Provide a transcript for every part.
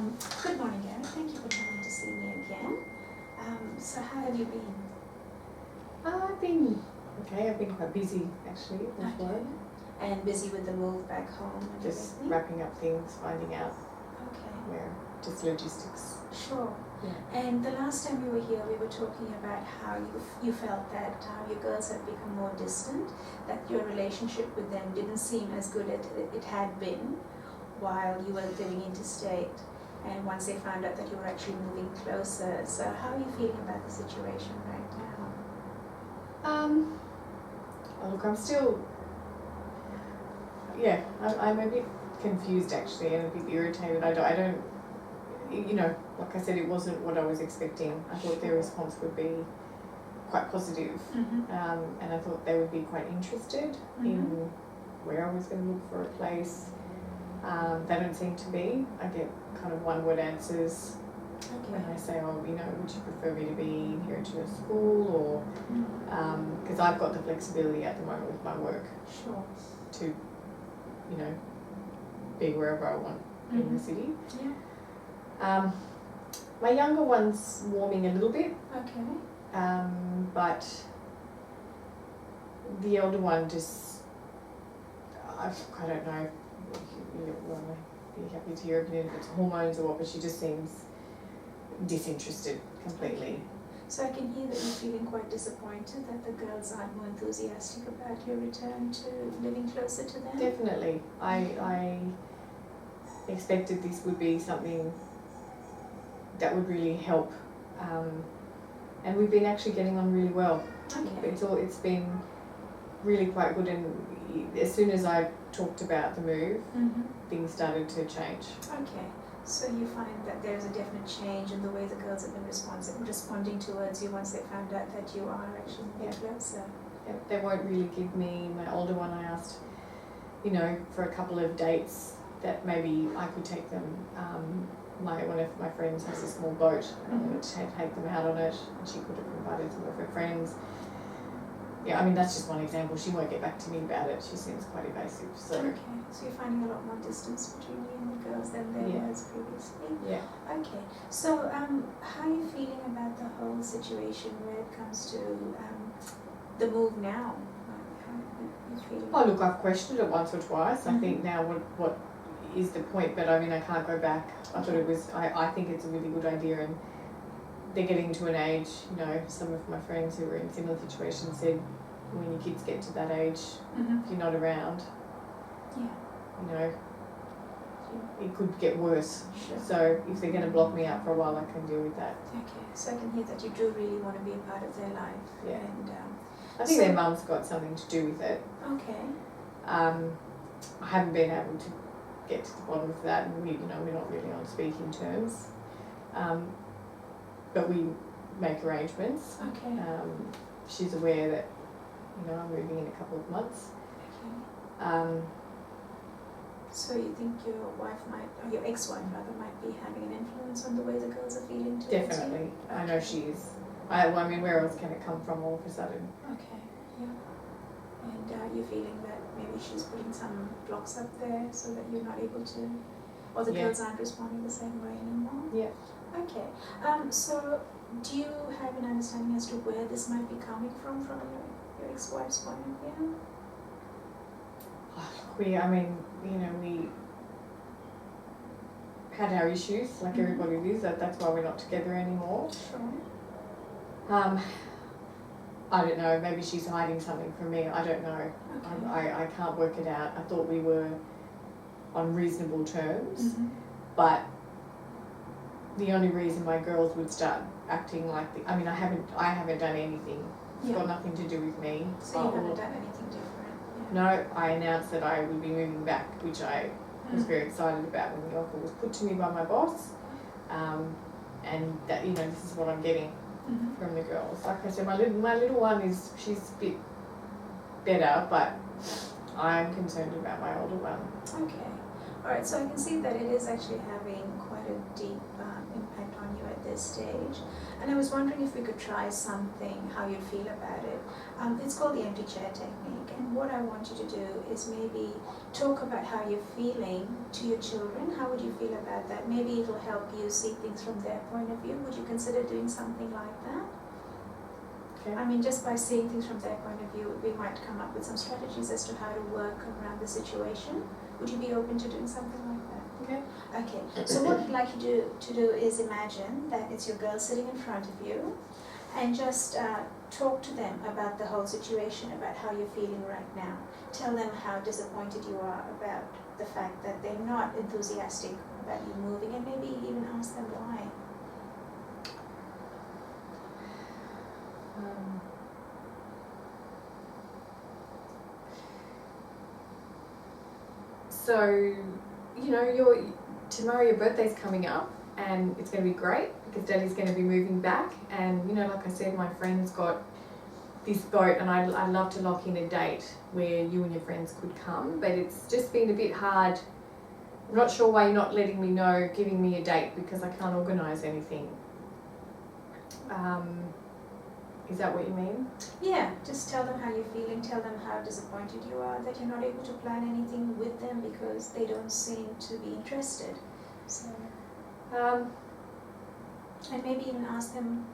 Good morning, Gary. Thank you for coming to see me again. So how have you been? I've been okay. I've been quite busy actually with work. And busy with the move back home and Just everything? wrapping up things, finding out Okay. just logistics. Sure. Yeah. And the last time you were here, we were talking about how you felt that your girls had become more distant, that your relationship with them didn't seem as good as it had been while you were living interstate. And once they found out that you were actually moving closer, so how are you feeling about the situation right now? Look, I'm still. Yeah, I'm a bit confused actually, and a bit irritated. I don't. You know, like I said, it wasn't what I was expecting. I thought their response would be quite positive, and I thought they would be quite interested in where I was going to look for a place. They don't seem to be. I get kind of one-word answers when I say, oh, you know, would you prefer me to be here to a school, or because I've got the flexibility at the moment with my work to, you know, be wherever I want in the city. Yeah. My younger one's warming a little bit. Okay. But the elder one just, I don't know, I'd be happy to hear if it's hormones or what, but she just seems disinterested completely. So I can hear that you're feeling quite disappointed that the girls aren't more enthusiastic about your return to living closer to them? Definitely. I expected this would be something that would really help, and we've been actually getting on really well. Okay. It's been really quite good, and as soon as I talked about the move, things started to change. Okay, so you find that there's a definite change in the way the girls have been responding towards you once they found out that you are actually closer. Yeah, they won't really give me, my older one, I asked, you know, for a couple of dates that maybe I could take them. One of my friends has a small boat, and I wanted to take them out on it, and she could have invited some of her friends. Yeah, I mean, that's just one example. She won't get back to me about it. She seems quite evasive. So. Okay, so you're finding a lot more distance between you and the girls than there was previously? Yeah. Okay, so how are you feeling about the whole situation where it comes to the move now? How are you feeling? Oh, look, I've questioned it once or twice. I think now what is the point? But I mean, I can't go back. I thought it was, I think it's a really good idea, and they're getting to an age, you know, some of my friends who were in similar situations said, when your kids get to that age, if you're not around, you know, it could get worse. Sure. So if they're going to block me out for a while, I can deal with that. Okay, so I can hear that you do really want to be a part of their life. Yeah. And, I think their mum's got something to do with it. Okay. I haven't been able to get to the bottom of that, and we're not really on speaking terms. But we make arrangements. Okay. She's aware that, you know, I'm moving in a couple of months. Okay. So you think your wife might, or your ex-wife rather, might be having an influence on the way the girls are feeling towards you? Definitely. I know she is. I mean, where else can it come from all of a sudden? Okay, yeah. And you're feeling that maybe she's putting some blocks up there so that you're not able to, or the girls aren't responding the same way anymore? Yeah. Okay. So do you have an understanding as to where this might be coming from your ex-wife's point of view? We had our issues, like everybody does. That's why we're not together anymore. Sure. I don't know, maybe she's hiding something from me, I don't know. Okay. I can't work it out. I thought we were on reasonable terms, but the only reason my girls would start acting like I haven't done anything. It's got nothing to do with me. So you haven't done anything different? No, I announced that I would be moving back, which I was very excited about when the offer was put to me by my boss. And that, you know, this is what I'm getting from the girls. Like I said, my little one she's a bit better, but I'm concerned about my older one. Okay. Alright, so I can see that it is actually having quite a deep impact on you at this stage. And I was wondering if we could try something, how you'd feel about it. It's called the empty chair technique. And what I want you to do is maybe talk about how you're feeling to your children. How would you feel about that? Maybe it'll help you see things from their point of view. Would you consider doing something like that? Okay. I mean, just by seeing things from their point of view, we might come up with some strategies as to how to work around the situation. Would you be open to doing something like that? Okay. Okay, so what I'd like you to do is imagine that it's your girl sitting in front of you and just talk to them about the whole situation, about how you're feeling right now. Tell them how disappointed you are about the fact that they're not enthusiastic about you moving, and maybe even ask them why. So, tomorrow your birthday's coming up, and it's going to be great because Daddy's going to be moving back. And like I said, my friend's got this boat, and I'd love to lock in a date where you and your friends could come, but it's just been a bit hard. I'm not sure why you're not letting me know, giving me a date, because I can't organise anything. Is that what you mean? Yeah, just tell them how you're feeling, tell them how disappointed you are that you're not able to plan anything with them because they don't seem to be interested. So, and maybe even ask them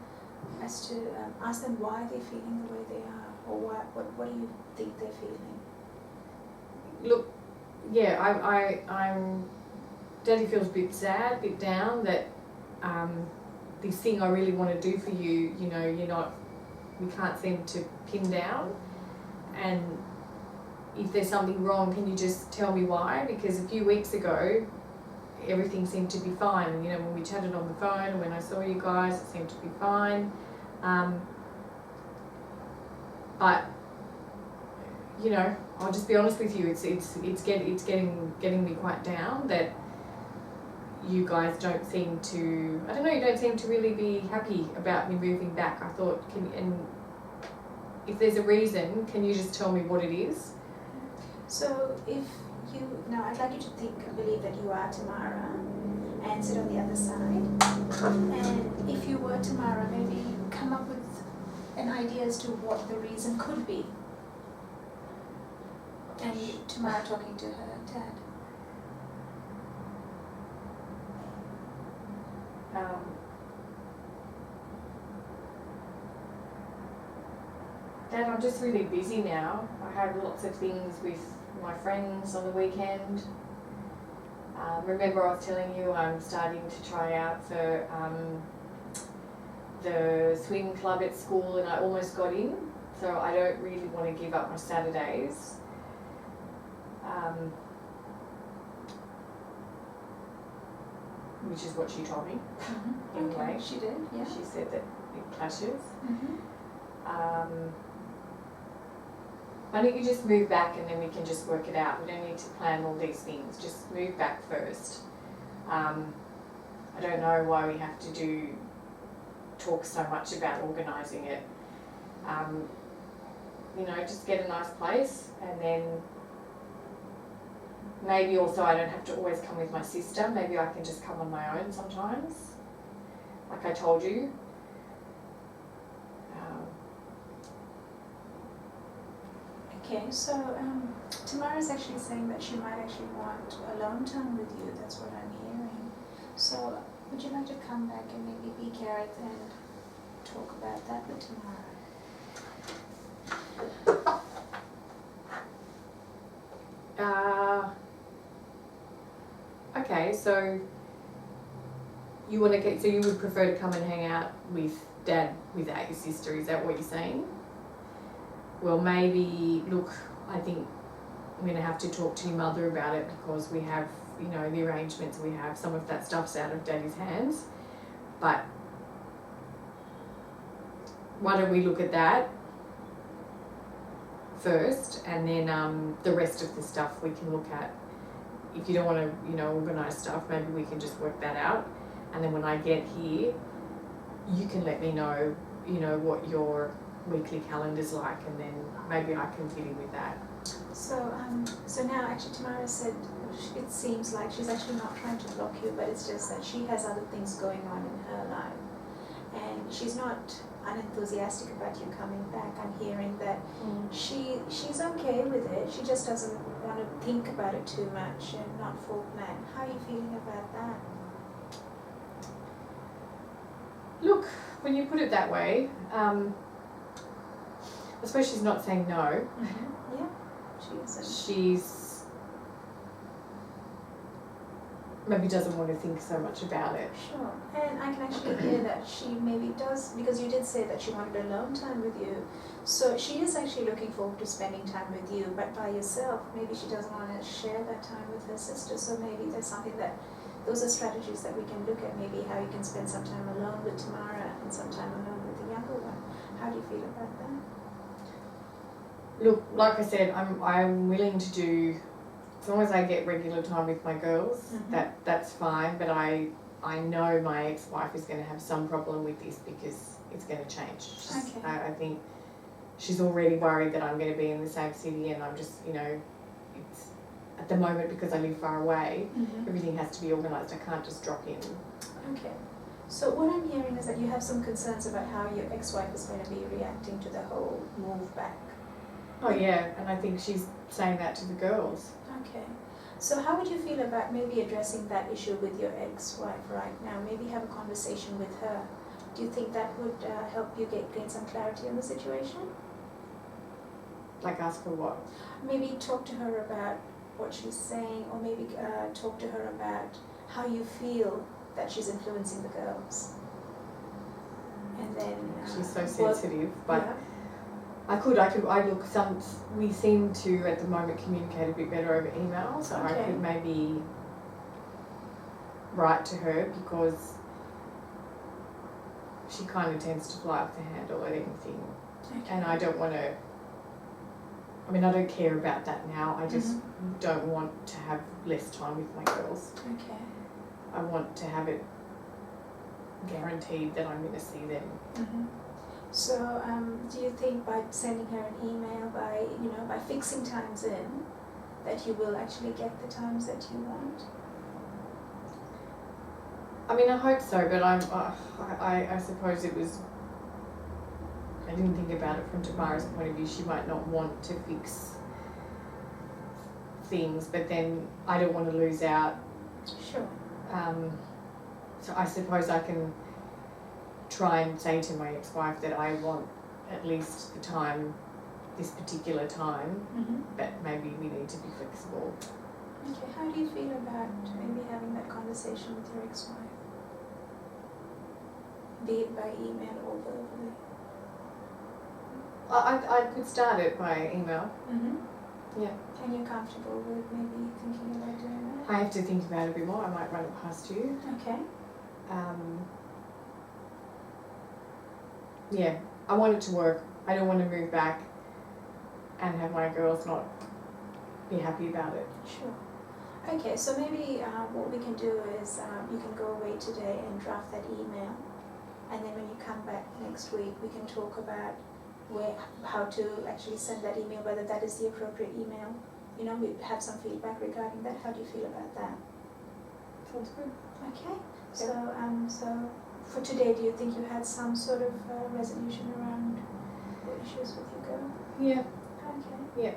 why they're feeling the way they are, or what do you think they're feeling? Look, yeah, I'm Daddy feels a bit sad, a bit down that this thing I really want to do for you, we can't seem to pin down. And if there's something wrong, can you just tell me why? Because a few weeks ago, everything seemed to be fine. When we chatted on the phone, when I saw you guys, it seemed to be fine. But I'll just be honest with you. It's getting me quite down that you guys don't seem to. You don't seem to really be happy about me moving back. I thought, and if there's a reason, can you just tell me what it is? So I'd like you to think and believe that you are Tamara and sit on the other side. And if you were Tamara, maybe come up with an idea as to what the reason could be. And Tamara talking to her dad. Dad, I'm just really busy now. I have lots of things with my friends on the weekend. Remember I was telling you I'm starting to try out for the swim club at school, and I almost got in, so I don't really want to give up my Saturdays. Which is what she told me. Mm-hmm. Anyway, Okay, she did, yeah. She said that it clashes. Mm-hmm. Why don't you just move back and then we can just work it out. We don't need to plan all these things. Just move back first. I don't know why we have to talk so much about organising it. Just get a nice place, and then maybe also I don't have to always come with my sister. Maybe I can just come on my own sometimes, like I told you. Okay, so Tamara's actually saying that she might actually want alone time with you. That's what I'm hearing. So would you like to come back and maybe be Gareth and talk about that with Tamara? Okay, so you would prefer to come and hang out with Dad without your sister, is that what you're saying? Well, maybe, look, I think I'm going to have to talk to your mother about it, because we have, the arrangements we have, some of that stuff's out of Daddy's hands. But why don't we look at that first, and then the rest of the stuff we can look at. If you don't want to, organise stuff, maybe we can just work that out. And then when I get here, you can let me know, what your weekly calendar's like, and then maybe I can fit in with that. So now actually Tamara said it seems like she's actually not trying to block you, but it's just that she has other things going on in her life. And she's not unenthusiastic about you coming back. I'm hearing that she's okay with it. She just doesn't want to think about it too much and not full plan. How are you feeling about that? Look, when you put it that way, I suppose she's not saying no. Mm-hmm. Yeah, she isn't. She's maybe doesn't want to think so much about it. Sure, and I can actually hear that she maybe does, because you did say that she wanted alone time with you. So she is actually looking forward to spending time with you, but by yourself. Maybe she doesn't want to share that time with her sister, so maybe there's something that, those are strategies that we can look at, maybe how you can spend some time alone with Tamara and some time alone with the younger one. How do you feel about that? Look, like I said, I'm willing to do, as long as I get regular time with my girls, that's fine. But I know my ex-wife is going to have some problem with this because it's going to change. Okay. I think she's already worried that I'm going to be in the same city, and I'm just, it's at the moment because I live far away. Everything has to be organised. I can't just drop in. Okay. So what I'm hearing is that you have some concerns about how your ex-wife is going to be reacting to the whole move back. Oh yeah, and I think she's saying that to the girls. Okay. So how would you feel about maybe addressing that issue with your ex-wife right now? Maybe have a conversation with her. Do you think that would help you gain some clarity on the situation? Like ask her what? Maybe talk to her about what she's saying, or maybe talk to her about how you feel that she's influencing the girls. And then she's so sensitive, but yeah. We seem to at the moment communicate a bit better over email, so Okay. I could maybe write to her, because she kind of tends to fly off the handle at anything. Okay. And I don't want to, I don't care about that now. I just don't want to have less time with my girls. Okay. I want to have it guaranteed that I'm going to see them. So, do you think by sending her an email, by fixing times in, that you will actually get the times that you want? I hope so, but I suppose it was, I didn't think about it from Tamara's point of view. She might not want to fix things, but then I don't want to lose out. Sure. So I suppose I can try and say to my ex-wife that I want at least the time, this particular time, but maybe we need to be flexible. Okay, how do you feel about maybe having that conversation with your ex-wife? Be it by email or verbally? I could start it by email. Yeah. And you're comfortable with maybe thinking about doing that? I have to think about it a bit more. I might run it past you. Okay. Yeah, I want it to work. I don't want to move back and have my girls not be happy about it. Sure. Okay, so maybe what we can do is you can go away today and draft that email, and then when you come back next week, we can talk about how to actually send that email, whether that is the appropriate email. We have some feedback regarding that. How do you feel about that? Sounds good. Okay. So for today, do you think you had some sort of resolution around the issues with your girl? Yeah. Okay. Yeah.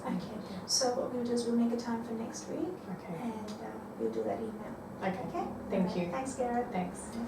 Okay. So what we'll do is we'll make a time for next week, Okay. and we'll do that email. Okay. Okay. Thank Alright. you. Thanks, Garrett. Thanks. Yeah.